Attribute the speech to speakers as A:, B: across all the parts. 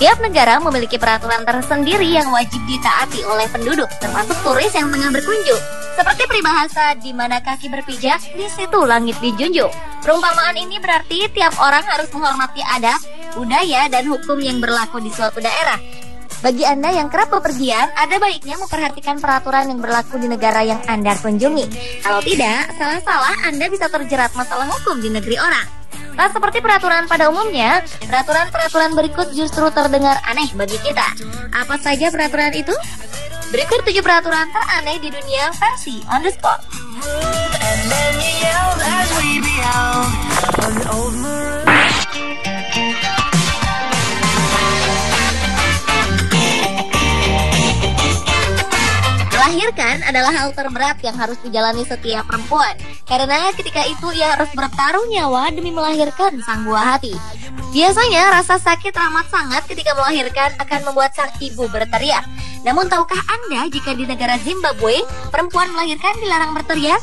A: Setiap negara memiliki peraturan tersendiri yang wajib ditaati oleh penduduk, termasuk turis yang tengah berkunjung. Seperti peribahasa, di mana kaki berpijak, di situ langit dijunjung. Perumpamaan ini berarti tiap orang harus menghormati adat, budaya, dan hukum yang berlaku di suatu daerah. Bagi Anda yang kerap bepergian, ada baiknya memperhatikan peraturan yang berlaku di negara yang Anda kunjungi. Kalau tidak, salah-salah Anda bisa terjerat masalah hukum di negeri orang. Tak seperti peraturan pada umumnya, peraturan-peraturan berikut justru terdengar aneh bagi kita. Apa saja peraturan itu? Berikut 7 peraturan teraneh di dunia versi On The Spot. Melahirkan adalah hal terberat yang harus dijalani setiap perempuan. Karena ketika itu ia harus bertaruh nyawa demi melahirkan sang buah hati. Biasanya rasa sakit amat sangat ketika melahirkan akan membuat sang ibu berteriak. Namun tahukah Anda jika di negara Zimbabwe, perempuan melahirkan dilarang berteriak?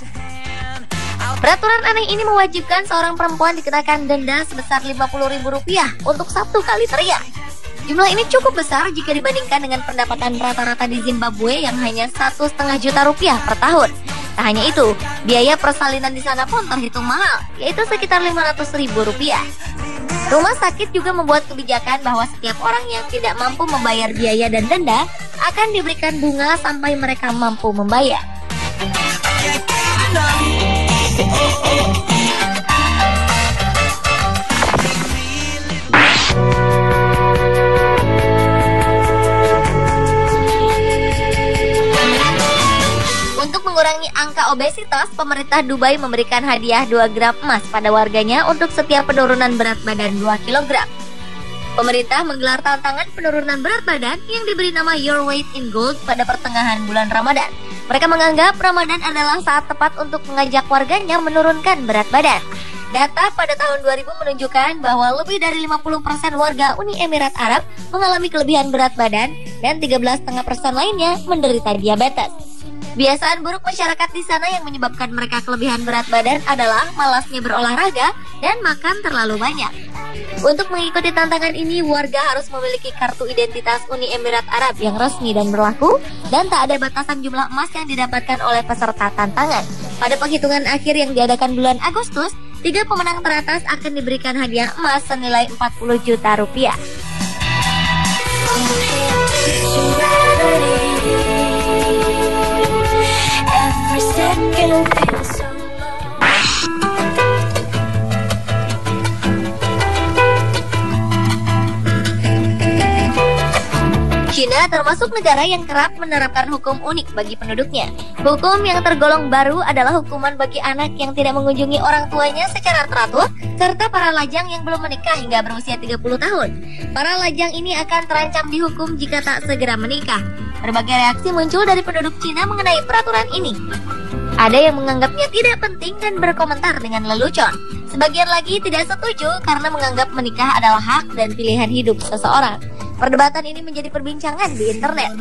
A: Peraturan aneh ini mewajibkan seorang perempuan dikenakan denda sebesar Rp50.000 untuk 1 kali teriak. Jumlah ini cukup besar jika dibandingkan dengan pendapatan rata-rata di Zimbabwe yang hanya Rp1,5 juta per tahun. Tak hanya itu, biaya persalinan di sana pun terhitung mahal, yaitu sekitar Rp500.000. Rumah sakit juga membuat kebijakan bahwa setiap orang yang tidak mampu membayar biaya dan denda akan diberikan bunga sampai mereka mampu membayar. Untuk mengurangi angka obesitas, pemerintah Dubai memberikan hadiah 2 gram emas pada warganya untuk setiap penurunan berat badan 2 kg. Pemerintah menggelar tantangan penurunan berat badan yang diberi nama Your Weight in Gold pada pertengahan bulan Ramadan. Mereka menganggap Ramadan adalah saat tepat untuk mengajak warganya menurunkan berat badan. Data pada tahun 2000 menunjukkan bahwa lebih dari 50% warga Uni Emirat Arab mengalami kelebihan berat badan dan 13,5% lainnya menderita diabetes. Kebiasaan buruk masyarakat di sana yang menyebabkan mereka kelebihan berat badan adalah malasnya berolahraga dan makan terlalu banyak. Untuk mengikuti tantangan ini, warga harus memiliki kartu identitas Uni Emirat Arab yang resmi dan berlaku, dan tak ada batasan jumlah emas yang didapatkan oleh peserta tantangan. Pada penghitungan akhir yang diadakan bulan Agustus, 3 pemenang teratas akan diberikan hadiah emas senilai Rp40 juta. China termasuk negara yang kerap menerapkan hukum unik bagi penduduknya. Hukum yang tergolong baru adalah hukuman bagi anak yang tidak mengunjungi orang tuanya secara teratur, serta para lajang yang belum menikah hingga berusia 30 tahun. Para lajang ini akan terancam dihukum jika tak segera menikah. Berbagai reaksi muncul dari penduduk Cina mengenai peraturan ini. Ada yang menganggapnya tidak penting dan berkomentar dengan lelucon. Sebagian lagi tidak setuju karena menganggap menikah adalah hak dan pilihan hidup seseorang. Perdebatan ini menjadi perbincangan di internet.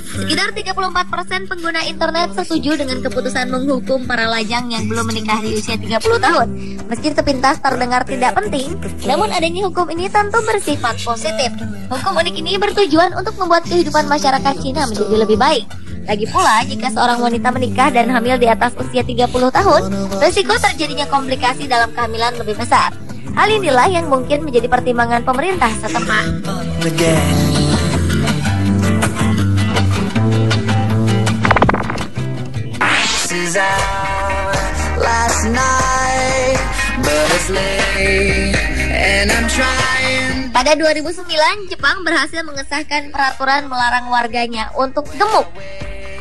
A: Sekitar 34% pengguna internet setuju dengan keputusan menghukum para lajang yang belum menikah di usia 30 tahun. Meski sepintas terdengar tidak penting, namun adanya hukum ini tentu bersifat positif. Hukum unik ini bertujuan untuk membuat kehidupan masyarakat Cina menjadi lebih baik. Lagi pula, jika seorang wanita menikah dan hamil di atas usia 30 tahun, risiko terjadinya komplikasi dalam kehamilan lebih besar. Hal inilah yang mungkin menjadi pertimbangan pemerintah setempat. Pada 2009, Jepang berhasil mengesahkan peraturan melarang warganya untuk gemuk.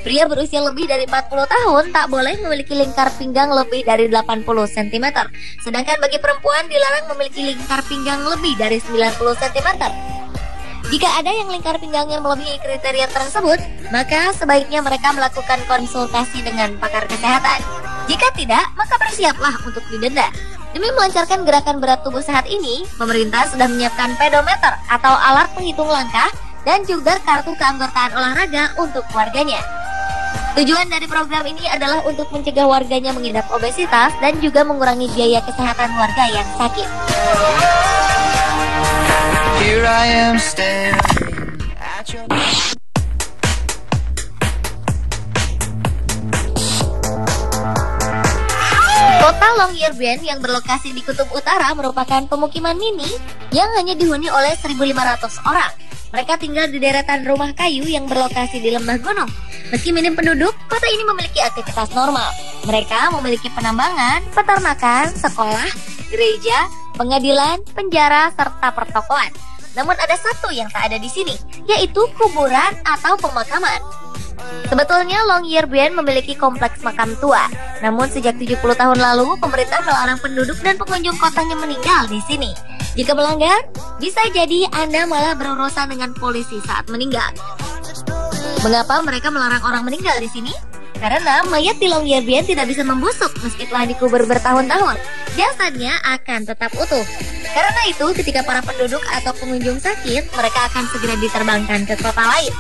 A: Pria berusia lebih dari 40 tahun tak boleh memiliki lingkar pinggang lebih dari 80 cm. Sedangkan bagi perempuan dilarang memiliki lingkar pinggang lebih dari 90 cm. Jika ada yang lingkar pinggangnya melebihi kriteria tersebut, maka sebaiknya mereka melakukan konsultasi dengan pakar kesehatan. Jika tidak, maka bersiaplah untuk didenda. Demi melancarkan gerakan berat tubuh sehat ini, pemerintah sudah menyiapkan pedometer atau alat penghitung langkah dan juga kartu keanggotaan olahraga untuk warganya. Tujuan dari program ini adalah untuk mencegah warganya mengidap obesitas dan juga mengurangi biaya kesehatan warga yang sakit.
B: Here I am staring at your...
A: Kota Longyearbyen yang berlokasi di Kutub Utara merupakan pemukiman mini yang hanya dihuni oleh 1.500 orang. Mereka tinggal di deretan rumah kayu yang berlokasi di lembah gunung. Meski minim penduduk, kota ini memiliki aktivitas normal. Mereka memiliki penambangan, peternakan, sekolah, gereja, pengadilan, penjara, serta pertokoan. Namun ada satu yang tak ada di sini, yaitu kuburan atau pemakaman. Sebetulnya Longyearbyen memiliki kompleks makam tua. Namun sejak 70 tahun lalu, pemerintah melarang penduduk dan pengunjung kotanya meninggal di sini. Jika melanggar, bisa jadi Anda malah berurusan dengan polisi saat meninggal. Mengapa mereka melarang orang meninggal di sini? Karena mayat di Longyearbyen tidak bisa membusuk meski telah dikubur bertahun-tahun. Jasadnya akan tetap utuh. Karena itu, ketika para penduduk atau pengunjung sakit, mereka akan segera diterbangkan ke kota lain.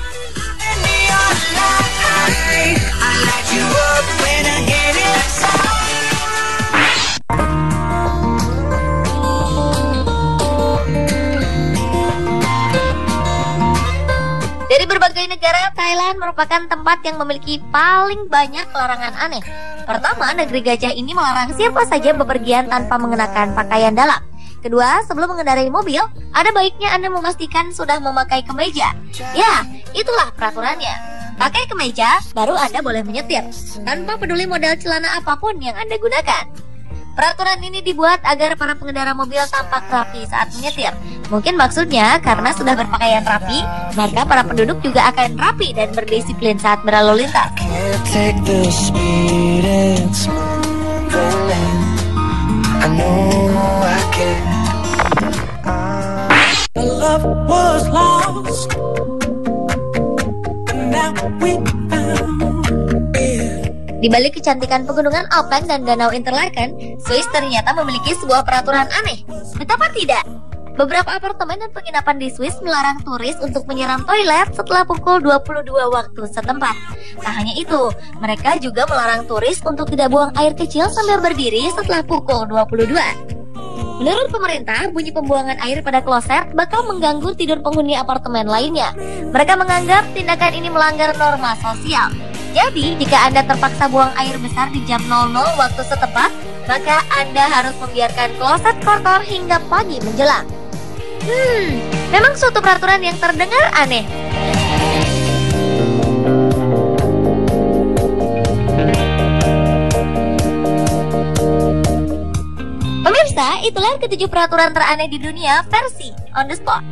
A: Dari berbagai negara, Thailand merupakan tempat yang memiliki paling banyak larangan aneh. Pertama, negeri gajah ini melarang siapa saja bepergian tanpa mengenakan pakaian dalam. Kedua, sebelum mengendarai mobil, ada baiknya Anda memastikan sudah memakai kemeja. Ya, itulah peraturannya. Pakai kemeja, baru Anda boleh menyetir, tanpa peduli model celana apapun yang Anda gunakan. Peraturan ini dibuat agar para pengendara mobil tampak rapi saat menyetir. Mungkin maksudnya karena sudah berpakaian rapi, maka para penduduk juga akan rapi dan berdisiplin saat berlalu lintas. Di balik kecantikan pegunungan Alpen dan Danau Interlaken, Swiss ternyata memiliki sebuah peraturan aneh. Betapa tidak? Beberapa apartemen dan penginapan di Swiss melarang turis untuk menyeram toilet setelah pukul 22 waktu setempat. Tak hanya itu, mereka juga melarang turis untuk tidak buang air kecil sambil berdiri setelah pukul 22. Menurut pemerintah, bunyi pembuangan air pada kloset bakal mengganggu tidur penghuni apartemen lainnya. Mereka menganggap tindakan ini melanggar norma sosial. Jadi, jika Anda terpaksa buang air besar di jam 00 waktu setempat, maka Anda harus membiarkan kloset kotor hingga pagi menjelang. Memang suatu peraturan yang terdengar aneh. Pemirsa, itulah ketujuh peraturan teraneh di dunia versi On The Spot.